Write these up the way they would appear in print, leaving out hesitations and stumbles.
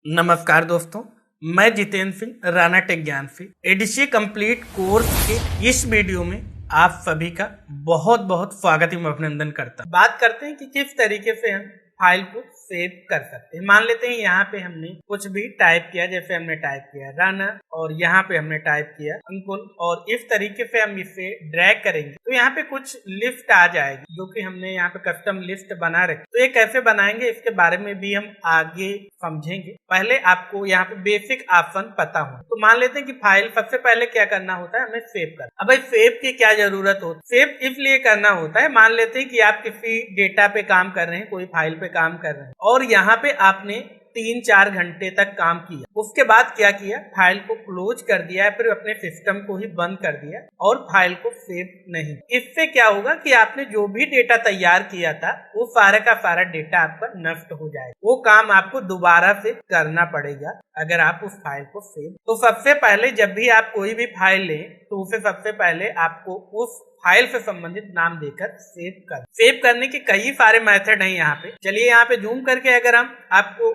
नमस्कार दोस्तों, मैं जितेंद्र सिंह राणा टेक ज्ञान से एडीसी कंप्लीट कोर्स के इस वीडियो में आप सभी का बहुत बहुत स्वागत एवं अभिनंदन करता हूं। बात करते हैं कि किस तरीके से हम फाइल को सेव कर सकते हैं। मान लेते हैं यहाँ पे हमने कुछ भी टाइप किया, जैसे हमने टाइप किया राणा और यहाँ पे हमने टाइप किया अंकुल, और इस तरीके से हम इसे ड्रैग करेंगे तो यहाँ पे कुछ लिस्ट आ जाएगी जो कि हमने यहाँ पे कस्टम लिस्ट बना रखी। तो ये कैसे बनाएंगे इसके बारे में भी हम आगे समझेंगे। पहले आपको यहाँ पे बेसिक ऑप्शन पता हो। तो मान लेते हैं कि फाइल सबसे पहले क्या करना होता है, हमें सेव करना। अब भाई सेव की क्या जरूरत होती है? सेव इसलिए करना होता है, मान लेते हैं कि आप किसी डेटा पे काम कर रहे हैं, कोई फाइल पे काम कर रहे हैं और यहाँ पे आपने 3-4 घंटे तक काम किया। उसके बाद क्या किया, फाइल को क्लोज कर दिया, फिर अपने सिस्टम को ही बंद कर दिया और फाइल को सेव नहीं। इससे क्या होगा कि आपने जो भी डेटा तैयार किया था वो सारा का सारा डेटा आपका नष्ट हो जाएगा। वो काम आपको दोबारा से करना पड़ेगा अगर आप उस फाइल को सेव। तो सबसे पहले जब भी आप कोई भी फाइल लें तो उसे सबसे पहले आपको उस फाइल से संबंधित नाम देकर सेव करने के कई सारे मेथड हैं यहाँ पे। चलिए यहाँ पे जूम करके अगर हम आपको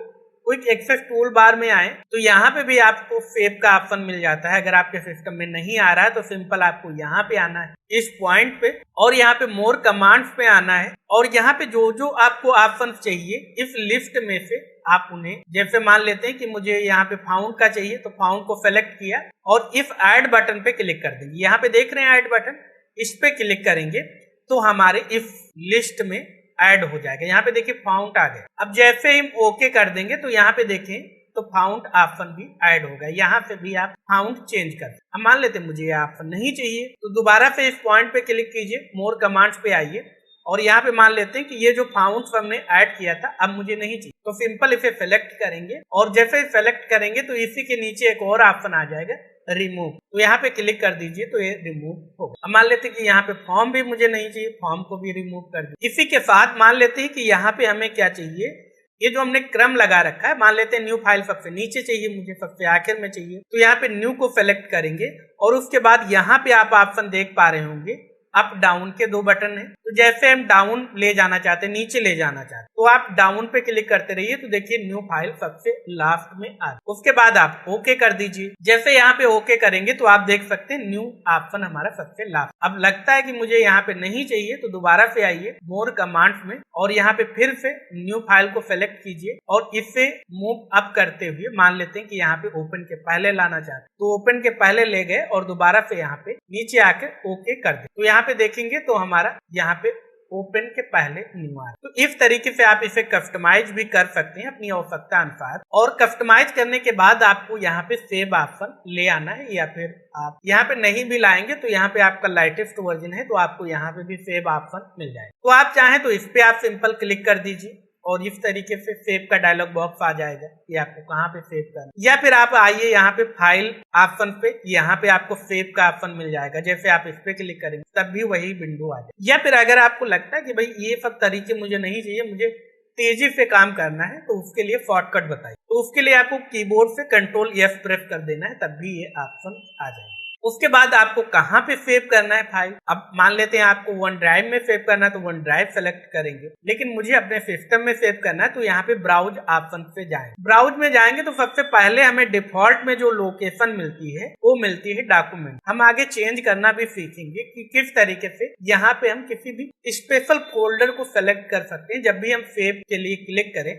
क्विक एक्सेस टूल बार में आए तो यहाँ पे भी आपको सेव का ऑप्शन मिल जाता है। अगर आपके सिस्टम में नहीं आ रहा है तो सिंपल आपको यहाँ पे आना है इस पॉइंट पे और यहाँ पे मोर कमांड्स पे आना है और यहाँ पे जो जो आपको ऑप्शन चाहिए इस लिस्ट में से आप उन्हें, जैसे मान लेते हैं कि मुझे यहाँ पे फाउंड का चाहिए तो फाउंड को सेलेक्ट किया और इस ऐड बटन पे क्लिक कर देंगे। यहाँ पे देख रहे हैं ऐड बटन, इस पे क्लिक करेंगे तो हमारे इस लिस्ट में ऐड हो जाएगा। यहाँ पे देखिए फाउंड आ गया। अब जैसे ही हम ओके कर देंगे तो यहाँ पे देखें तो फाउंड ऑप्शन भी ऐड होगा। यहाँ से भी आप फाउंड चेंज कर। अब मान लेते हैं मुझे ये ऑप्शन नहीं चाहिए तो दोबारा से इस पॉइंट पे क्लिक कीजिए, मोर कमांड्स पे आइए और यहाँ पे मान लेते हैं कि ये जो फाउंड हमने ऐड किया था अब मुझे नहीं चाहिए तो सिंपल इसे सेलेक्ट करेंगे और जैसे सेलेक्ट करेंगे तो इसी के नीचे एक और ऑप्शन आ जाएगा रिमूव। तो यहाँ पे क्लिक कर दीजिए तो ये रिमूव होगा। अब मान लेते हैं कि यहाँ पे फॉर्म भी मुझे नहीं चाहिए, फॉर्म को भी रिमूव कर दीजिए। इसी के साथ मान लेते हैं कि यहाँ पे हमें क्या चाहिए, ये जो हमने क्रम लगा रखा है, मान लेते हैं न्यू फाइल सबसे नीचे चाहिए, मुझे सबसे आखिर में चाहिए तो यहाँ पे न्यू को सेलेक्ट करेंगे और उसके बाद यहाँ पे आप ऑप्शन देख पा रहे होंगे अप डाउन के 2 बटन है। तो जैसे हम डाउन ले जाना चाहते हैं, नीचे ले जाना चाहते हैं तो आप डाउन पे क्लिक करते रहिए तो देखिए न्यू फाइल सबसे लास्ट में आ। उसके बाद आप ओके कर दीजिए। जैसे यहाँ पे ओके करेंगे तो आप देख सकते हैं न्यू ऑप्शन हमारा सबसे लास्ट। अब लगता है कि मुझे यहाँ पे नहीं चाहिए तो दोबारा से आइए मोर कमांड्स में और यहाँ पे फिर से न्यू फाइल को सेलेक्ट कीजिए और इससे मूव अप करते हुए मान लेते हैं कि यहाँ पे ओपन के पहले लाना चाहते तो ओपन के पहले ले गए और दोबारा से यहाँ पे नीचे आके ओके कर दे। तो यहाँ पे देखेंगे तो हमारा यहाँ पे ओपन के पहले न्यू आ। तो इस तरीके से आप इसे कस्टमाइज भी कर सकते हैं अपनी आवश्यकता अनुसार। और कस्टमाइज करने के बाद आपको यहाँ पे सेव ऑप्शन ले आना है या फिर आप यहाँ पे नहीं भी लाएंगे तो यहाँ पे आपका लेटेस्ट वर्जन है तो आपको यहाँ पे भी सेव ऑप्शन मिल जाएगा। तो आप चाहें तो इस पे आप सिंपल क्लिक कर दीजिए और इस तरीके से सेव का डायलॉग बॉक्स आ जाएगा कि आपको कहाँ पे सेव करना। या फिर आप आइए यहाँ पे फाइल ऑप्शन पे, यहाँ पे आपको सेव का ऑप्शन मिल जाएगा। जैसे आप इस पे क्लिक करेंगे तब भी वही विंडो आ जाएगा। या फिर अगर आपको लगता है कि भाई ये सब तरीके मुझे नहीं चाहिए, मुझे तेजी से काम करना है तो उसके लिए शॉर्टकट बताइए। तो उसके लिए आपको कीबोर्ड से Ctrl+F प्रेस कर देना है तब भी ये ऑप्शन आ जाएगा। उसके बाद आपको कहाँ पे सेव करना है फाइल। अब मान लेते हैं आपको वन ड्राइव में सेव करना है तो वन ड्राइव सेलेक्ट करेंगे, लेकिन मुझे अपने सिस्टम में सेव करना है तो यहाँ पे ब्राउज ऑप्शन पे जाएंगे। ब्राउज में जाएंगे तो सबसे पहले हमें डिफॉल्ट में जो लोकेशन मिलती है वो मिलती है डॉक्यूमेंट। हम आगे चेंज करना भी सीखेंगे कि किस तरीके से यहाँ पे हम किसी भी स्पेशल फोल्डर को सेलेक्ट कर सकते हैं। जब भी हम सेव के लिए क्लिक करें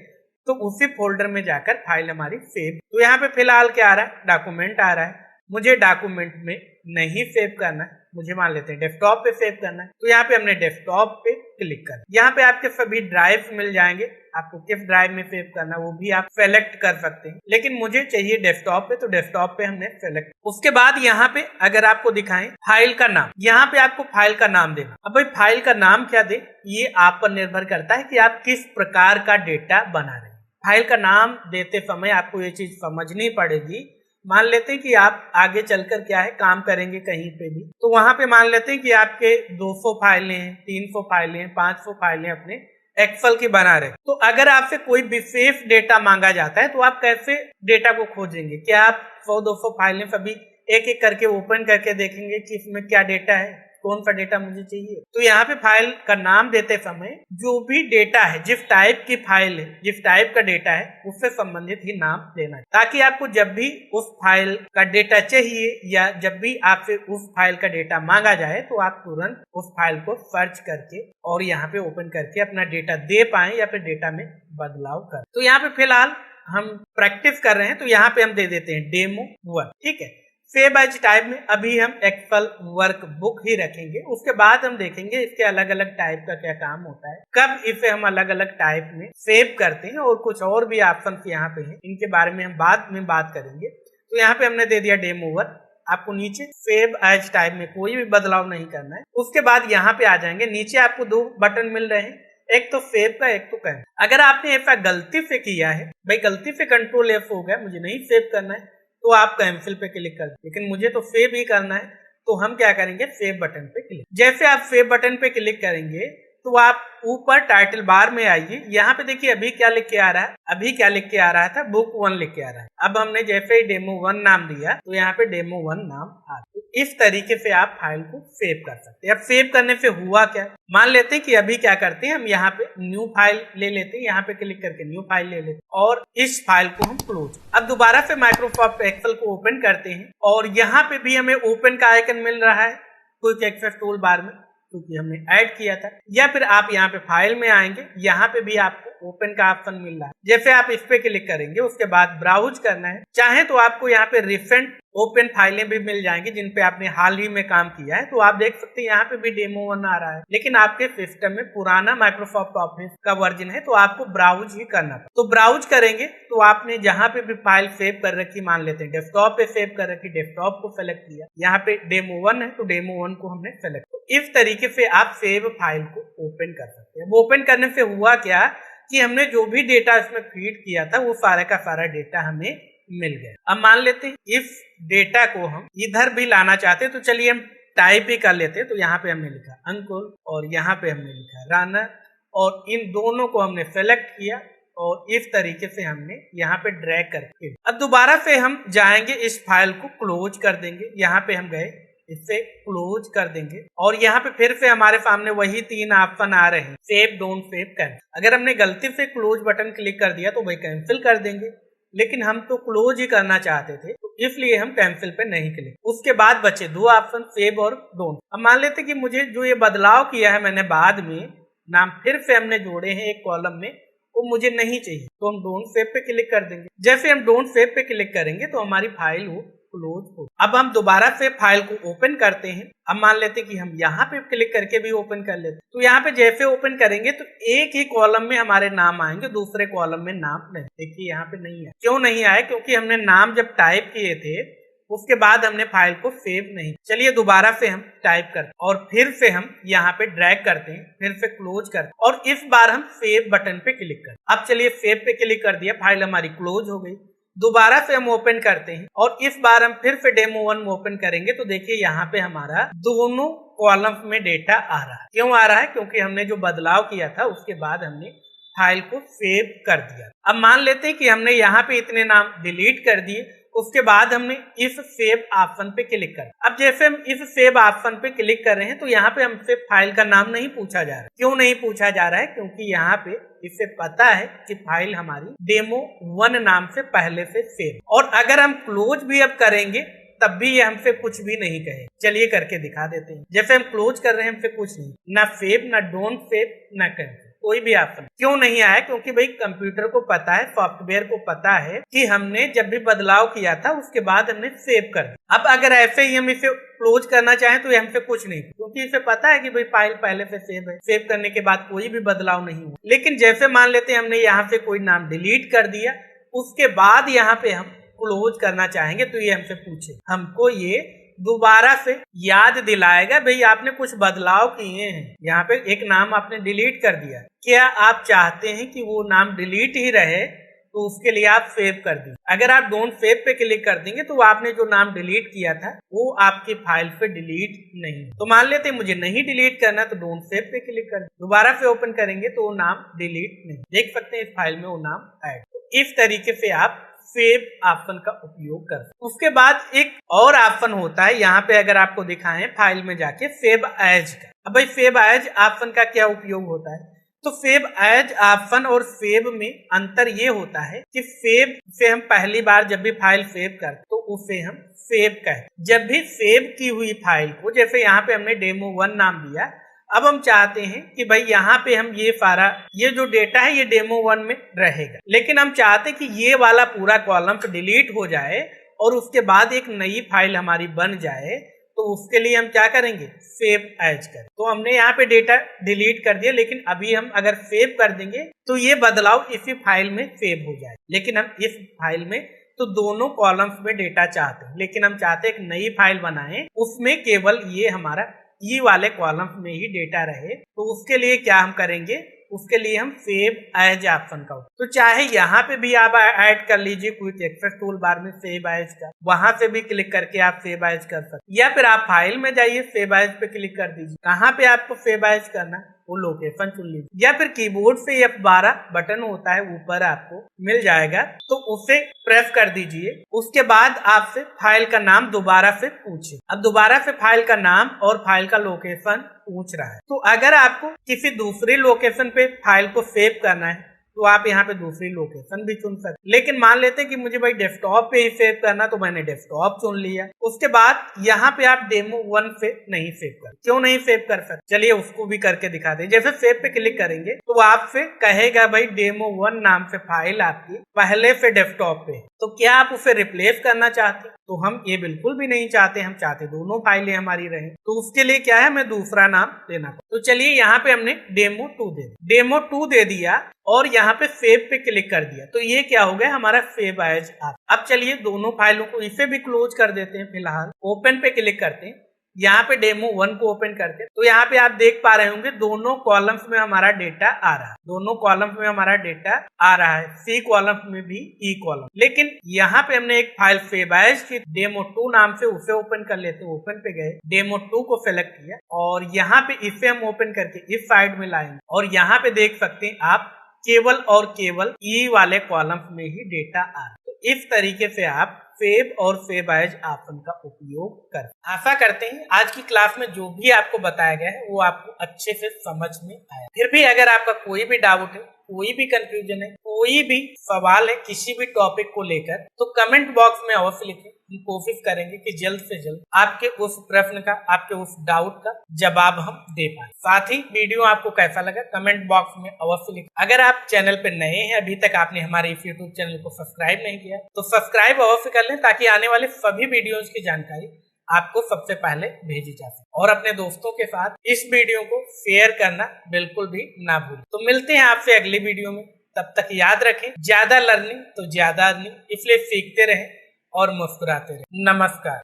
तो उसी फोल्डर में जाकर फाइल हमारी सेव। तो यहाँ पे फिलहाल क्या आ रहा है, डॉक्यूमेंट आ रहा है। मुझे डॉक्यूमेंट में नहीं सेव करना है, मुझे मान लेते हैं डेस्कटॉप पे सेव करना है तो यहाँ पे हमने डेस्कटॉप पे क्लिक करना। यहाँ पे आपके सभी ड्राइव मिल जाएंगे, आपको किस ड्राइव में सेव करना है वो भी आप सेलेक्ट कर सकते हैं, लेकिन मुझे चाहिए डेस्कटॉप पे तो डेस्कटॉप पे हमने सेलेक्ट। उसके बाद यहाँ पे अगर आपको दिखाएं फाइल का नाम, यहाँ पे आपको फाइल का नाम देना। अब भाई फाइल का नाम क्या दे ये आप पर निर्भर करता है कि आप किस प्रकार का डेटा बना रहे हैं। फाइल का नाम देते समय आपको ये चीज समझनी पड़ेगी। मान लेते हैं कि आप आगे चलकर क्या है काम करेंगे कहीं पे भी तो वहां पे मान लेते हैं कि आपके 200 फाइलें हैं, 300 फाइलें हैं, 500 फाइलें अपने एक्सेल की बना रहे। तो अगर आपसे कोई विशेष डेटा मांगा जाता है तो आप कैसे डेटा को खोजेंगे? क्या आप 100-200 फाइलें सभी एक एक करके ओपन करके देखेंगे कि इसमें क्या डेटा है? कौन सा डेटा मुझे चाहिए। तो यहाँ पे फाइल का नाम देते समय जो भी डेटा है, जिस टाइप की फाइल है, जिस टाइप का डेटा है, उससे संबंधित ही नाम देना है, ताकि आपको जब भी उस फाइल का डेटा चाहिए या जब भी आपसे उस फाइल का डेटा मांगा जाए तो आप तुरंत उस फाइल को सर्च करके और यहाँ पे ओपन करके अपना डेटा दे पाए या फिर डेटा में बदलाव कर। तो यहाँ पे फिलहाल हम प्रैक्टिस कर रहे हैं, तो यहाँ पे हम दे देते हैं डेमो1। ठीक है, सेव एज टाइप में अभी हम एक्सेल वर्कबुक ही रखेंगे। उसके बाद हम देखेंगे इसके अलग अलग टाइप का क्या काम होता है, कब इसे हम अलग अलग टाइप में सेव करते हैं, और कुछ और भी ऑप्शन यहाँ पे हैं, इनके बारे में हम बाद में बात करेंगे। तो यहाँ पे हमने दे दिया डेमो1। आपको नीचे सेव एज टाइप में कोई भी बदलाव नहीं करना है। उसके बाद यहाँ पे आ जाएंगे, नीचे आपको दो बटन मिल रहे हैं, एक तो सेव का, एक तो कैंसिल। अगर आपने ऐसा गलती से किया है, भाई गलती से कंट्रोल F हो गया, मुझे नहीं सेव करना है, तो आप कैंसिल पे क्लिक कर, लेकिन मुझे तो सेव ही करना है, तो हम क्या करेंगे, सेव बटन पे क्लिक। जैसे आप सेव बटन पे क्लिक करेंगे तो आप ऊपर टाइटल बार में आइए, यहाँ पे देखिए अभी क्या लिख के आ रहा है, अभी क्या लिख के आ रहा था, बुक 1 लिख के आ रहा है। अब हमने जैसे ही डेमो1 नाम दिया तो यहाँ पे डेमो1 नाम आ गया। इस तरीके से आप फाइल को सेव कर सकते हैं। अब सेव करने से हुआ क्या, मान लेते हैं कि अभी क्या करते हैं, हम यहाँ पे न्यू फाइल ले लेते हैं, यहाँ पे क्लिक करके न्यू फाइल ले लेते हैं और इस फाइल को हम क्लोज। अब दोबारा से माइक्रोसॉफ्ट एक्सेल को ओपन करते हैं और यहाँ पे भी हमें ओपन का आइकन मिल रहा है क्विक एक्सेस टूल बार में, क्योंकि हमने ऐड किया था। या फिर आप यहाँ पे फाइल में आएंगे, यहाँ पे भी आपको ओपन का ऑप्शन मिल रहा है। जैसे आप इस पे क्लिक करेंगे, उसके बाद ब्राउज करना है, चाहे तो आपको यहाँ पे रिसेंट ओपन फाइलें भी मिल जाएंगी जिन पे आपने हाल ही में काम किया है। तो आप देख सकते हैं यहाँ पे भी डेमो1 आ रहा है, लेकिन आपके सिस्टम में पुराना माइक्रोसॉफ्ट ऑफिस का वर्जन है, तो आपको ब्राउज ही करना है। तो ब्राउज करेंगे तो आपने जहाँ पे भी फाइल सेव कर रखी, मान लेते हैं डेस्कटॉप पे सेव कर रखी, डेस्कटॉप को सेलेक्ट किया, यहाँ पे डेमो1 है तो डेमो1 को हमने सेलेक्ट किया। इस तरीके से आप सेव फाइल को ओपन कर सकते हैं। ओपन करने से हुआ क्या कि हमने जो भी डेटा इसमें फीड किया था वो सारा का सारा डेटा हमें मिल गया। अब मान लेते हैं इस डेटा को हम इधर भी लाना चाहते हैं, तो चलिए हम टाइप ही कर लेते हैं। तो यहाँ पे हमने लिखा अंकुर और यहाँ पे हमने लिखा राना, और इन दोनों को हमने सेलेक्ट किया और इस तरीके से हमने यहाँ पे ड्रैग करके अब दोबारा से हम जाएंगे, इस फाइल को क्लोज कर देंगे। यहाँ पे हम गए, इसे क्लोज कर देंगे और यहाँ पे फिर से हमारे सामने वही तीन ऑप्शन आ रहे हैं, सेव, डोंट सेव, कैंसिल। अगर हमने गलती से क्लोज बटन क्लिक कर दिया तो भाई कैंसिल कर देंगे, लेकिन हम तो क्लोज ही करना चाहते थे, तो इसलिए हम कैंसिल पे नहीं क्लिक। उसके बाद बचे दो ऑप्शन, सेव और डोंट। अब मान लेते कि मुझे जो ये बदलाव किया है मैंने, बाद में नाम फिर से हमने जोड़े हैं एक कॉलम में, वो मुझे नहीं चाहिए, तो हम डोंट सेव पे क्लिक कर देंगे। जैसे हम डोंट सेव पे क्लिक करेंगे तो हमारी फाइल वो क्लोज हो। अब हम दोबारा से फाइल को ओपन करते हैं। अब मान लेते हैं कि हम यहाँ पे क्लिक करके भी ओपन कर लेते हैं, तो यहाँ पे जैसे ओपन करेंगे तो एक ही कॉलम में हमारे नाम आएंगे, दूसरे कॉलम में नाम नहीं। देखिए यहाँ पे नहीं है, क्यों नहीं आए, क्योंकि हमने नाम जब टाइप किए थे उसके बाद हमने फाइल को सेव नहीं। चलिए दोबारा से हम टाइप करते हैं और फिर से हम यहाँ पे ड्रैग करते हैं, फिर से क्लोज करते हैं और इस बार हम सेव बटन पे क्लिक करते हैं। अब चलिए सेव पे क्लिक कर दिया, फाइल हमारी क्लोज हो गई। दोबारा से हम ओपन करते हैं और इस बार हम फिर से डेमो1 ओपन करेंगे, तो देखिए यहाँ पे हमारा दोनों कॉलम में डेटा आ रहा है। क्यों आ रहा है, क्योंकि हमने जो बदलाव किया था उसके बाद हमने फाइल को सेव कर दिया। अब मान लेते हैं कि हमने यहाँ पे इतने नाम डिलीट कर दिए, उसके बाद हमने इस सेव ऑप्शन पे क्लिक कर। अब जैसे हम इस सेव ऑप्शन पे क्लिक कर रहे हैं तो यहाँ पे हमसे फाइल का नाम नहीं पूछा जा रहा। क्यों नहीं पूछा जा रहा है, क्योंकि यहाँ पे इससे पता है कि फाइल हमारी डेमो1 नाम से पहले से सेव, और अगर हम क्लोज भी अब करेंगे तब भी ये हमसे कुछ भी नहीं कहे। चलिए करके दिखा देते हैं। जैसे हम क्लोज कर रहे हैं हमसे कुछ नहीं, ना सेव, ना डोंट सेव, ना कैंसिल, कोई भी ऑप्शन। क्यों नहीं आया, क्योंकि भाई कंप्यूटर को पता है, सॉफ्टवेयर को पता है कि हमने जब भी बदलाव किया था उसके बाद हमने सेव कर दिया। अब अगर ऐसे ही हम इसे क्लोज करना चाहें तो हमसे कुछ नहीं, क्योंकि इसे पता है कि भाई फाइल पहले से सेव है, सेव करने के बाद कोई भी बदलाव नहीं हुआ। लेकिन जैसे मान लेते हैं हमने यहाँ से कोई नाम डिलीट कर दिया, उसके बाद यहाँ पे हम क्लोज करना चाहेंगे तो ये हमसे पूछे, हमको ये दोबारा से याद दिलाएगा भाई आपने कुछ बदलाव किए हैं। यहाँ पे एक नाम आपने डिलीट कर दिया, क्या आप चाहते हैं कि वो नाम डिलीट ही रहे, तो उसके लिए आप सेव कर दीजिए। अगर आप डोंट सेव पे क्लिक कर देंगे तो आपने जो नाम डिलीट किया था वो आपकी फाइल पे डिलीट नहीं। तो मान लेते हैं मुझे नहीं डिलीट करना, तो डोंट सेव पे क्लिक कर, दोबारा से ओपन करेंगे तो वो नाम डिलीट नहीं। देख सकते हैं इस फाइल में वो नाम ऐड। इस तरीके से आप फेब ऑप्शन का उपयोग कर सकते। उसके बाद एक और ऑप्शन होता है, यहाँ पे अगर आपको दिखाएं फाइल में जाके फेब एज का। अब भाई फेब एज ऑप्शन का क्या उपयोग होता है, तो फेब एज ऑप्शन और फेब में अंतर ये होता है कि फेब से हम पहली बार जब भी फाइल सेव करते तो उसे हम फेब कहते। जब भी सेव की हुई फाइल को, जैसे यहाँ पे हमने डेमो1 नाम दिया, अब हम चाहते हैं कि भाई यहाँ पे हम ये जो डेटा है ये डेमो1 में रहेगा, लेकिन हम चाहते हैं कि ये वाला पूरा कॉलम डिलीट हो जाए और उसके बाद एक नई फाइल हमारी बन जाए। तो उसके लिए हम क्या करेंगे, सेव एज करें। तो हमने यहाँ पे डेटा डिलीट कर दिया, लेकिन अभी हम अगर सेव कर देंगे तो ये बदलाव इसी फाइल में सेव हो जाए। लेकिन हम इस फाइल में तो दोनों कॉलम्स में डेटा चाहते हैं, लेकिन हम चाहते हैं एक नई फाइल बनाएं, उसमें केवल ये हमारा ये वाले कॉलम्स में ही डेटा रहे। तो उसके लिए क्या हम करेंगे, उसके लिए हम सेव एज ऑप्शन का, तो चाहे यहाँ पे भी आप ऐड कर लीजिए क्विक एक्सेस टूल बार में सेव एज का, वहां से भी क्लिक करके आप सेव एज कर सकते, या फिर आप फाइल में जाइए सेव एज पे क्लिक कर दीजिए। कहाँ पे आपको सेव एज करना है वो लोकेशन चुन लीजिए, या फिर कीबोर्ड से F12 बटन होता है ऊपर आपको मिल जाएगा, तो उसे प्रेस कर दीजिए। उसके बाद आपसे फाइल का नाम दोबारा से पूछे। अब दोबारा से फाइल का नाम और फाइल का लोकेशन पूछ रहा है, तो अगर आपको किसी दूसरी लोकेशन पे फाइल को सेव करना है तो आप यहाँ पे दूसरी लोकेशन भी चुन सकते। लेकिन मान लेते हैं कि मुझे भाई डेस्कटॉप पे ही सेव करना, तो मैंने डेस्कटॉप चुन लिया। उसके बाद यहाँ पे आप डेमो1 से नहीं सेव कर, क्यों नहीं सेव कर सकते, चलिए उसको भी करके दिखा दें। जैसे सेव पे क्लिक करेंगे तो आपसे कहेगा भाई डेमो1 नाम से फाइल आपकी पहले से डेस्कटॉप पे है, तो क्या आप उसे रिप्लेस करना चाहते, तो हम ये बिल्कुल भी नहीं चाहते। हम चाहते दोनों फाइलें हमारी रहें, तो उसके लिए क्या है, हमें दूसरा नाम देना पड़ेगा। तो चलिए यहाँ पे हमने डेमो2 दे दिया और यहाँ पे सेव पे क्लिक कर दिया, तो ये क्या हो गया, हमारा सेव एज। अब चलिए दोनों फाइलों को इसे भी क्लोज कर देते हैं। फिलहाल ओपन पे क्लिक करते हैं, यहाँ पे डेमो1 को ओपन करते हैं, तो यहाँ पे आप देख पा रहे होंगे दोनों कॉलम्स में हमारा डेटा आ रहा है, दोनों कॉलम्स में हमारा डेटा आ रहा है, सी कॉलम में भी ई कॉलम। लेकिन यहाँ पे हमने एक फाइल सेव एज की डेमो2 नाम से, उसे ओपन कर लेते हैं। ओपन पे गए, डेमो2 को सिलेक्ट किया और यहाँ पे इसे हम ओपन करके इस साइड में लाएंगे और यहाँ पे देख सकते हैं आप केवल और केवल ई वाले कॉलम्स में ही डेटा आ रहा है। तो इस तरीके से आप सेव और सेव एज ऑप्शन का उपयोग कर। आशा करते हैं आज की क्लास में जो भी आपको बताया गया है वो आपको अच्छे से समझ में आया। फिर भी अगर आपका कोई भी डाउट है, कोई भी कंफ्यूजन है, कोई भी सवाल है किसी भी टॉपिक को लेकर, तो कमेंट बॉक्स में अवश्य लिखें। हम कोशिश करेंगे कि जल्द से जल्द आपके उस प्रश्न का, आपके उस डाउट का जवाब हम दे पाए। साथ ही वीडियो आपको कैसा लगा कमेंट बॉक्स में अवश्य लिखें। अगर आप चैनल पे नए हैं, अभी तक आपने हमारे इस यूट्यूब चैनल को सब्सक्राइब नहीं किया, तो सब्सक्राइब अवश्य कर लें ताकि आने वाले सभी वीडियोज की जानकारी आपको सबसे पहले भेजी जा सके। और अपने दोस्तों के साथ इस वीडियो को शेयर करना बिल्कुल भी ना भूलें। तो मिलते हैं आपसे अगली वीडियो में, तब तक याद रखें, ज्यादा लर्निंग तो ज्यादा अर्निंग, इसलिए सीखते रहें और मुस्कुराते रहें। नमस्कार।